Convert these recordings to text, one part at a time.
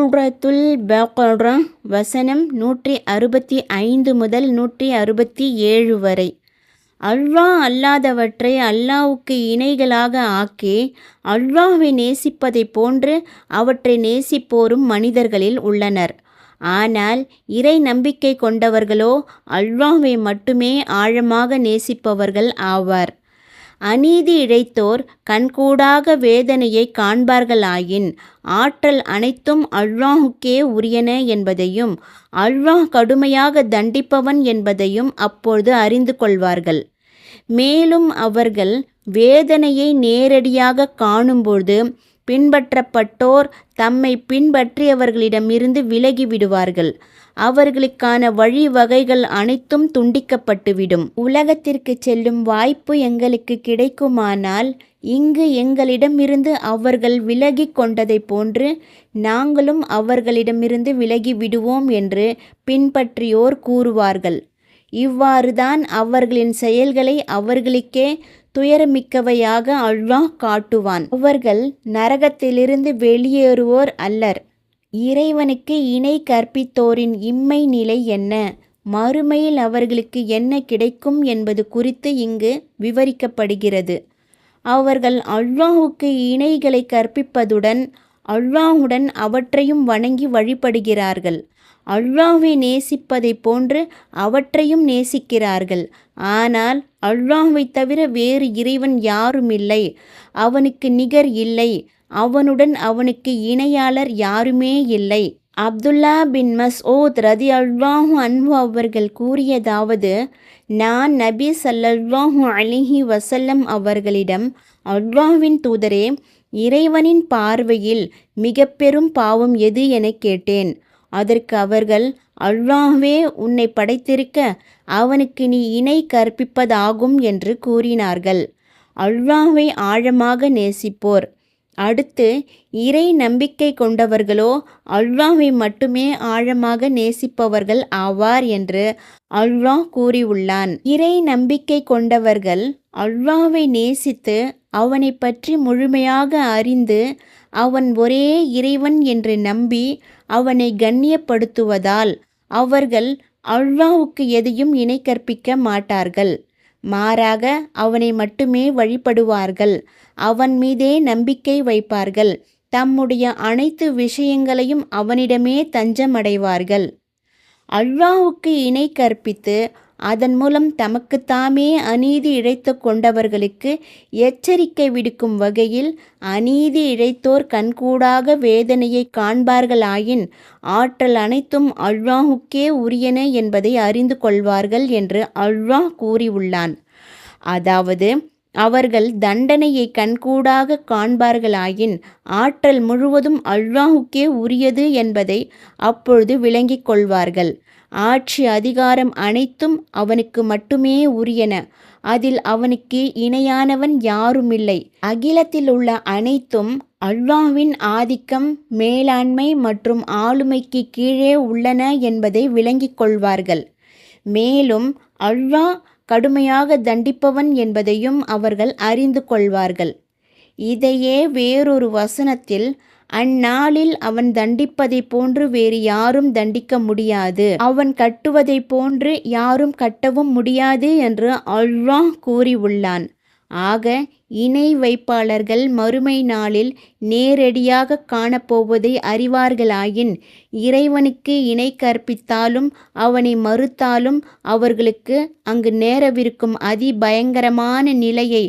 சூரத்துல் பக்ரா வசனம் 165 முதல் 167 வரை. அல்லாஹ் அல்லாதவற்றை அல்லாஹ்வுக்கு இணைகளாக ஆக்கி அல்லாஹ்வை நேசிப்பதைப் போன்று அவற்றை நேசிப்போரும் மனிதர்களில் உள்ளனர். ஆனால் இறை நம்பிக்கை கொண்டவர்களோ அல்லாஹ்வை மட்டுமே ஆழமாக நேசிப்பவர்கள் ஆவார். அநீதி இழைத்தோர் கண்கூடாக வேதனையை காண்பார்களாயின் ஆற்றல் அனைத்தும் அல்லாஹுக்கே உரியன என்பதையும் அல்லாஹ் கடுமையாக தண்டிப்பவன் என்பதையும் அப்பொழுது அறிந்து கொள்வார்கள். மேலும் அவர்கள் வேதனையை நேரடியாக காணும்போது பின்பற்றப்பட்டோர் தம்மை பின்பற்றியவர்களிடமிருந்து விலகிவிடுவார்கள். அவர்களுக்கான வழிவகைகள் அனைத்தும் துண்டிக்கப்பட்டுவிடும். உலகத்திற்கு செல்லும் வாய்ப்பு எங்களுக்கு கிடைக்குமானால் இங்கு எங்களிடமிருந்து அவர்கள் விலகி கொண்டதைப் போன்று நாங்களும் அவர்களிடமிருந்து விலகி விடுவோம் என்று பின்பற்றியோர் கூறுவார்கள். இவ்வாறுதான் அவர்களின் செயல்களை அவர்களுக்கே துயரமிக்கவையாக அல்லாஹ் காட்டுவான். அவர்கள் நரகத்திலிருந்து வெளியேறுவோர் அல்லர். இறைவனுக்கு இணை கற்பித்தோரின் இம்மை நிலை என்ன, மறுமையில் அவர்களுக்கு என்ன கிடைக்கும் என்பது குறித்து இங்கு விவரிக்கப்படுகிறது. அவர்கள் அல்லாஹுக்கு இணைகளை கற்பிப்பதுடன் அல்லாஹுடன் அவற்றையும் வணங்கி வழிபடுகிறார்கள். அல்லாஹ்வை நேசிப்பதைப் போன்று அவற்றையும் நேசிக்கிறார்கள். ஆனால் அல்லாஹ்வை தவிர வேறு இறைவன் யாருமில்லை, அவனுக்கு நிகர் இல்லை, அவனுடன் அவனுக்கு இணையாளர் யாருமே இல்லை. அப்துல்லா பின் மஸ்ஊத் ரதியல்லாஹு அன்ஹு அவர்கள் கூறியதாவது, நான் நபி ஸல்லல்லாஹு அலைஹி வஸல்லம் அவர்களிடம், அல்லாஹ்வின் தூதரே, இறைவனின் பார்வையில் மிக பெரும் பாவம் எது என கேட்டேன். அதற்கு அவர்கள், அல்லாஹ்வே உன்னை படைத்திருக்க அவனுக்கு நீ இணை கற்பிப்பதாகும் என்று கூறினார்கள். அல்லாஹ்வை ஆழமாக நேசிப்போர். அடுத்து இறை நம்பிக்கை கொண்டவர்களோ அல்லாஹ்வை மட்டுமே ஆழமாக நேசிப்பவர்கள் ஆவார் என்று அல்லாஹ் கூறியுள்ளான். இறை நம்பிக்கை கொண்டவர்கள் அல்லாஹ்வை நேசித்து அவனை பற்றி முழுமையாக அறிந்து அவன் ஒரே இறைவன் என்று நம்பி அவனை கண்ணியப்படுத்துவதால் அவர்கள் அல்லாஹ்வுக்கு எதையும் இணை கற்பிக்க மாட்டார்கள். மாறாக அவனை மட்டுமே வழிபடுவார்கள். அவன் மீதே நம்பிக்கை வைப்பார்கள். தம்முடைய அனைத்து விஷயங்களையும் அவனிடமே தஞ்சமடைவார்கள். அல்லாஹ்வுக்கு இணை கற்பித்து அதன் மூலம் தமக்குத்தாமே அநீதி இழைத்து கொண்டவர்களுக்கு எச்சரிக்கை விடுக்கும் வகையில் அநீதி இழைத்தோர் கண்கூடாக வேதனையை காண்பார்களாயின் ஆற்றல் அனைத்தும் அல்லாஹுக்கே உரியன என்பதை அறிந்து கொள்வார்கள் என்று அல்லாஹ் கூறியுள்ளான். அதாவது அவர்கள் தண்டனையை கண்கூடாக காண்பார்களாயின் ஆற்றல் முழுவதும் அல்லாஹுக்கே உரியது என்பதை அப்பொழுது விளங்கிக் கொள்வார்கள். ஆட்சி அதிகாரம் அனைத்தும் அவனுக்கு மட்டுமே உரியன. அதில் அவனுக்கு இணையானவன் யாருமில்லை. அகிலத்தில் உள்ள அனைத்தும் அல்லாஹ்வின் ஆதிக்கம், மேலாண்மை மற்றும் ஆளுமைக்கு கீழே உள்ளன என்பதை விளங்கிக் கொள்வார்கள். மேலும் அல்லாஹ் கடுமையாக தண்டிப்பவன் என்பதையும் அவர்கள் அறிந்து கொள்வார்கள். இதையே வேறொரு வசனத்தில், அந்நாளில் அவன் தண்டிப்பதைப் போன்று வேறு யாரும் தண்டிக்க முடியாது, அவன் கட்டுவதைப் போன்று யாரும் கட்டவும் முடியாது என்று அல்லாஹ் கூறியுள்ளான். ஆக இணை வைப்பாளர்கள் மறுமை நாளில் நேரடியாக காணப்போவதை அறிவார்களாயின் இறைவனுக்கு இணை கற்பித்தாலும் அவனை மறுத்தாலும் அவர்களுக்கு அங்கு நேரவிருக்கும் அதிபயங்கரமான நிலையை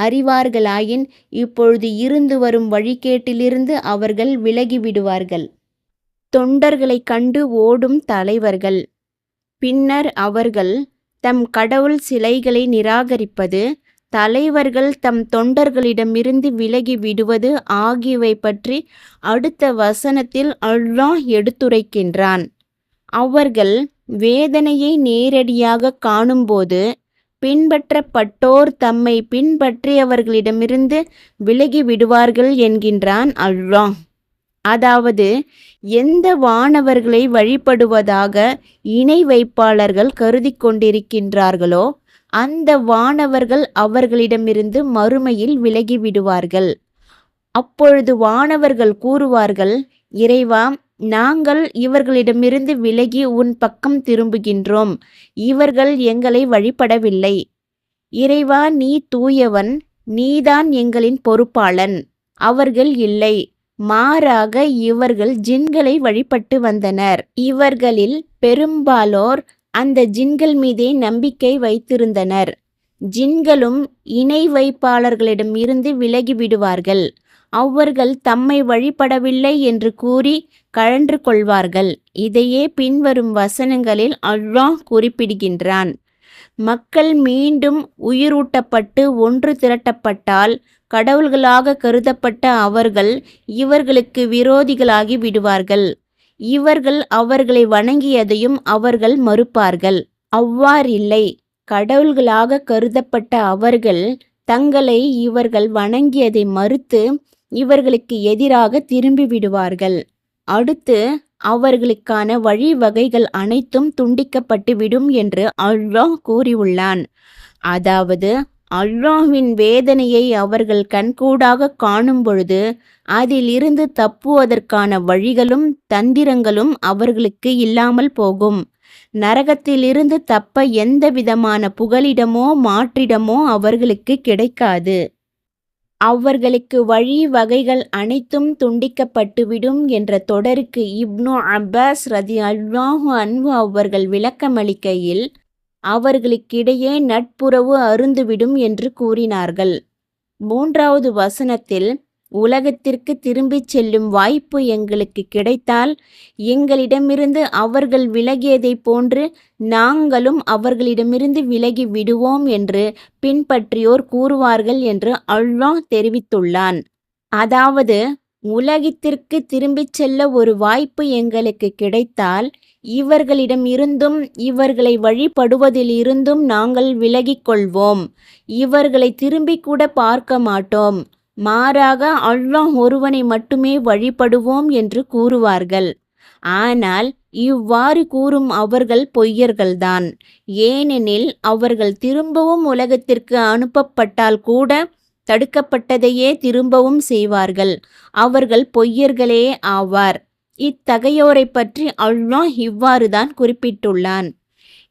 அறிவார்களாயின் இப்பொழுது இருந்து வரும் வழிகேட்டிலிருந்து அவர்கள் விலகிவிடுவார்கள். தொண்டர்களை கண்டு ஓடும் தலைவர்கள். பின்னர் அவர்கள் தம் கடவுள் சிலைகளை நிராகரிப்பது, தலைவர்கள் தம் தொண்டர்களிடமிருந்து விலகி விடுவது ஆகியவை பற்றி அடுத்த வசனத்தில் அல்லாஹ் எடுத்துரைக்கின்றான். அவர்கள் வேதனையை நேரடியாக காணும்போது பின்பற்றப்பட்டோர் தம்மை பின்பற்றியவர்களிடமிருந்து விலகி விடுவார்கள் என்கின்றான் அல்லாஹ். அதாவது எந்த வானவர்களை வழிபடுவதாக இணை வைப்பாளர்கள் கருதி கொண்டிருக்கின்றார்களோ அந்த வானவர்கள் அவர்களிடமிருந்து மறுமையில் விலகிவிடுவார்கள். அப்பொழுது வானவர்கள் கூறுவார்கள், இறைவா, நாங்கள் இவர்களிடமிருந்து விலகி உன் பக்கம் திரும்புகின்றோம். இவர்கள் எங்களை வழிபடவில்லை. இறைவா, நீ தூயவன், நீதான் எங்களின் பொறுப்பாளன். அவர்கள் இல்லை, மாறாக இவர்கள் ஜின்களை வழிபட்டு வந்தனர். இவர்களில் பெரும்பாலோர் அந்த ஜின்கள் மீதே நம்பிக்கை வைத்திருந்தனர். ஜின்களும் இணை வைப்பாளர்களிடம் இருந்து விலகிவிடுவார்கள். அவர்கள் தம்மை வழிபடவில்லை என்று கூறி கழன்று கொள்வார்கள். இதையே பின்வரும் வசனங்களில் அல்லாஹ் குறிப்பிடுகின்றான். மக்கள் மீண்டும் உயிரூட்டப்பட்டு ஒன்று திரட்டப்பட்டால் கடவுள்களாக கருதப்பட்ட அவர்கள் இவர்களுக்கு விரோதிகளாகி விடுவார்கள். இவர்கள் அவர்களை வணங்கியதையும் அவர்கள் மறுப்பார்கள். அவ்வாறில்லை, கடவுள்களாக கருதப்பட்ட அவர்கள் தங்களை இவர்கள் வணங்கியதை மறுத்து இவர்களுக்கு எதிராக திரும்பி விடுவார்கள். அடுத்து அவர்களுக்கான வழிவகைகள் அனைத்தும் துண்டிக்கப்பட்டு விடும் என்று அல்லாஹ் கூறியுள்ளான். அதாவது, அல்லாஹ்வின் வேதனையை அவர்கள் கண்கூடாக காணும் பொழுது அதிலிருந்து தப்புவதற்கான வழிகளும் தந்திரங்களும் அவர்களுக்கு இல்லாமல் போகும். நரகத்திலிருந்து தப்ப எந்த விதமான புகலிடமோ மாற்றிடமோ அவர்களுக்கு கிடைக்காது. அவர்களுக்கு வழி வகைகள் அனைத்தும் துண்டிக்கப்பட்டுவிடும் என்ற தொடருக்கு இப்னு அப்பாஸ் ரலியல்லாஹு அன்ஹு அவர்கள் விளக்கமளிக்கையில், அவர்களுக்கிடையே நட்புறவு அருந்துவிடும் என்று கூறினார்கள். 3வது வசனத்தில், உலகத்திற்கு திரும்பிச் செல்லும் வாய்ப்பு எங்களுக்கு கிடைத்தால் எங்களிடமிருந்து அவர்கள் விலகியதைப் போன்று நாங்களும் அவர்களிடமிருந்து விலகி விடுவோம் என்று பின்பற்றியோர் கூறுவார்கள் என்று அல்லாஹ் தெரிவித்துள்ளான். அதாவது, உலகத்திற்கு திரும்பிச் செல்ல ஒரு வாய்ப்பு எங்களுக்கு கிடைத்தால் இவர்களிடம் இருந்தும் இவர்களை வழிபடுவதிலிருந்தும் நாங்கள் விலகிக் கொள்வோம். இவர்களை திரும்பிக் கூட பார்க்க மாட்டோம். மாறாக அல்லாஹ் ஒருவனை மட்டுமே வழிபடுவோம் என்று கூறுவார்கள். ஆனால் இவ்வாறு கூறும் அவர்கள் பொய்யர்கள்தான். ஏனெனில் அவர்கள் திரும்பவும் உலகத்திற்கு அனுப்பப்பட்டால் கூட தடுக்கப்பட்டதையே திரும்பவும் செய்வார்கள். அவர்கள் பொய்யர்களே ஆவார். இத்தகையோரை பற்றி அல்லாஹ் இவ்வாறுதான் குறிப்பிட்டுள்ளான்.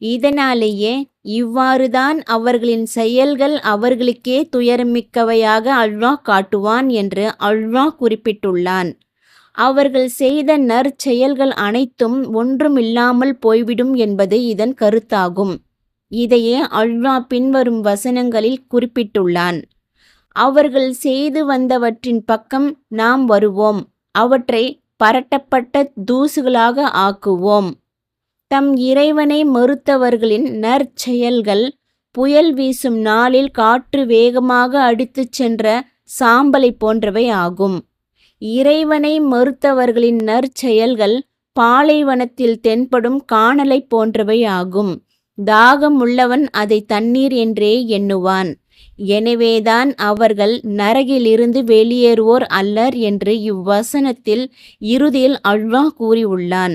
இதனாலேயே இவ்வாறுதான் அவர்களின் செயல்கள் அவர்களுக்கே துயரமிக்கவையாக அல்லாஹ் காட்டுவான் என்று அல்லாஹ் குறிப்பிட்டுள்ளான். அவர்கள் செய்த நற்செயல்கள் அனைத்தும் ஒன்றுமில்லாமல் போய்விடும் என்பது இதன் கருத்தாகும். இதையே அல்லாஹ் பின்வரும் வசனங்களில் குறிப்பிட்டுள்ளான். அவர்கள் செய்து வந்தவற்றின் பக்கம் நாம் வருவோம், அவற்றை பரட்டப்பட்ட தூசுகளாக ஆக்குவோம். தம் இறைவனை மறுத்தவர்களின் நற்செயல்கள் புயல் வீசும் நாளில் காற்று வேகமாக அடித்துச் சென்ற சாம்பலை போன்றவை ஆகும். இறைவனை மறுத்தவர்களின் நற்செயல்கள் பாலைவனத்தில் தென்படும் கானலை போன்றவை ஆகும். தாகம் உள்ளவன் அதை தண்ணீர் என்றே எண்ணுவான். எனவேதான் அவர்கள் நரகிலிருந்து வெளியேறுவோர் அல்லர் என்று இவ்வசனத்தில் இறுதியில் அல்லாஹ் கூறியுள்ளான்.